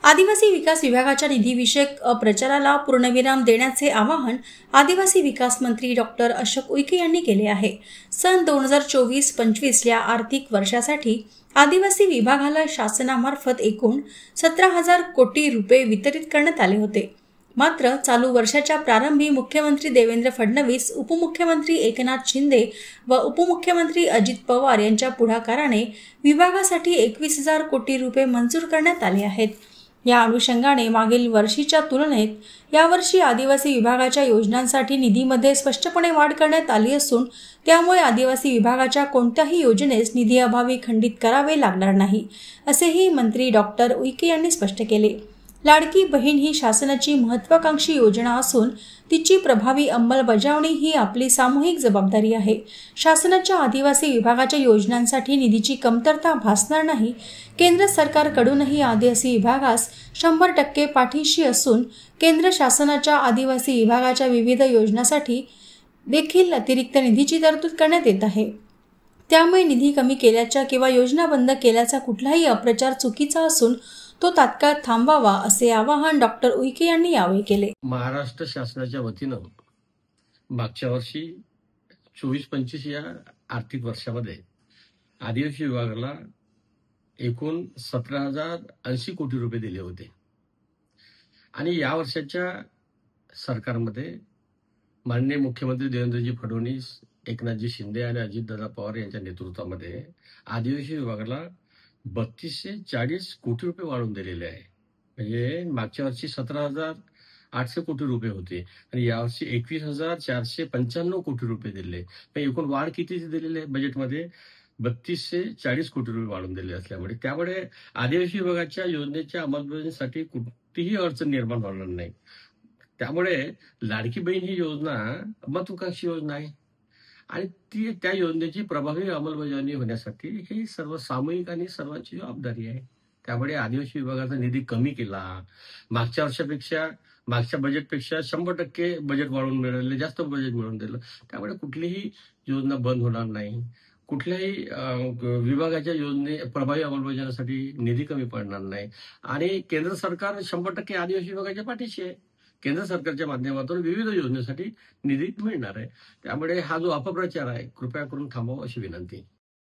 आदिवासी विकास विभागाच्या निधीविषयक प्रचाराला पूर्णविराम देण्याचे आवाहन आदिवासी विकास मंत्री डॉक्टर अशोक उईके यांनी केले आहे। सन 2024-25 या आर्थिक वर्षासाठी आदिवासी विभागाला शासनामार्फत एकूण 17,000 कोटी रुपये वितरित करण्यात आले होते। मात्र चालू वर्षाच्या प्रारंभी मुख्यमंत्री देवेंद्र फडणवीस, उपमुख्यमंत्री एकनाथ शिंदे व उपमुख्यमंत्री अजित पवार यांच्या पुढाकाराने विभागासाठी 21,000 कोटी रुपये मंजूर करण्यात आले आहेत। या अनुषंगाने मागील वर्षीच्या तुलनेत यावर्षी आदिवासी विभागाच्या योजनांसाठी निधीमध्ये स्पष्टपणे वाढ करण्यात आली असून त्यामुळे आदिवासी विभागाच्या कोणत्याही योजनेस निधी अभावी खंडित करावे लागणार नाही, असेही मंत्री डॉक्टर उईके यांनी स्पष्ट केले। लाडकी बहीण ही शासनाची महत्त्वाकांक्षी योजना असून तिची प्रभावी अंमलबजावणी ही आपली सामूहिक जबाबदारी आहे। शासनाच्या आदिवासी विभागाच्या योजनांसाठी निधीची कमतरता भासणार नाही। केंद्र सरकारकडूनही आदिवासी विभागास 100% पाठीशी असून केंद्र शासनाच्या आदिवासी विभागाच्या विविध योजनांसाठी देखील अतिरिक्त निधीची तरतूद करण्यात येत आहे। त्यामुळे निधी कमी केल्याच्या किंवा योजना बंद केल्याचा कुठलाही अप्रचार चुकीचा असून तो तात्काळ थांबावा, असे आवाहन डॉक्टर उईके यांनी यावेळी केले। महाराष्ट्र शासनाच्या वतीनं मागच्या वर्षी 24-25 या आर्थिक वर्षामध्ये आदिवासी विभागाला एकूण 17,080 कोटी रुपये दिले होते आणि या वर्षाच्या सरकारमध्ये माननीय मुख्यमंत्री देवेंद्रजी फडणवीस, एकनाथजी शिंदे आणि अजितदादा पवार यांच्या नेतृत्वामध्ये आदिवासी विभागाला 3240 कोटी रुपये वाढवून दिलेले आहे। म्हणजे मागच्या वर्षी 17,800 कोटी रुपये होते आणि यावर्षी 21,495 कोटी रुपये दिले। एकूण वाढ किती दिलेली आहे बजेटमध्ये? 3240 कोटी रुपये वाढवून दिले असल्यामुळे त्यामुळे आदिवासी विभागाच्या योजनेच्या अंमलबजावणीसाठी कुठलीही अडचण निर्माण होणार नाही। त्यामुळे लाडकी बहीण ही योजना महत्वाकांक्षी योजना आहे आणि त्या योजनेची प्रभावी अंमलबजावणी होण्यासाठी ही सर्व सामूहिक आणि सर्वांची जबाबदारी आहे। त्यामुळे आदिवासी विभागाचा निधी कमी केला, मागच्या वर्षापेक्षा मागच्या बजेटपेक्षा 100% बजेट वाढवून मिळाले, जास्त बजेट मिळवून दिलं। त्यामुळे कुठलीही योजना बंद होणार नाही, कुठल्याही विभागाच्या योजने प्रभावी अंमलबजावणीसाठी निधी कमी पडणार नाही आणि केंद्र सरकार 100% आदिवासी विभागाच्या पाठीशी आहे। केंद्र सरकारच्या माध्यमातून विविध योजनेसाठी निधी मिळणार आहे। त्यामुळे हा जो अपप्रचार आहे कृपया करून थांबवा अशी विनंती।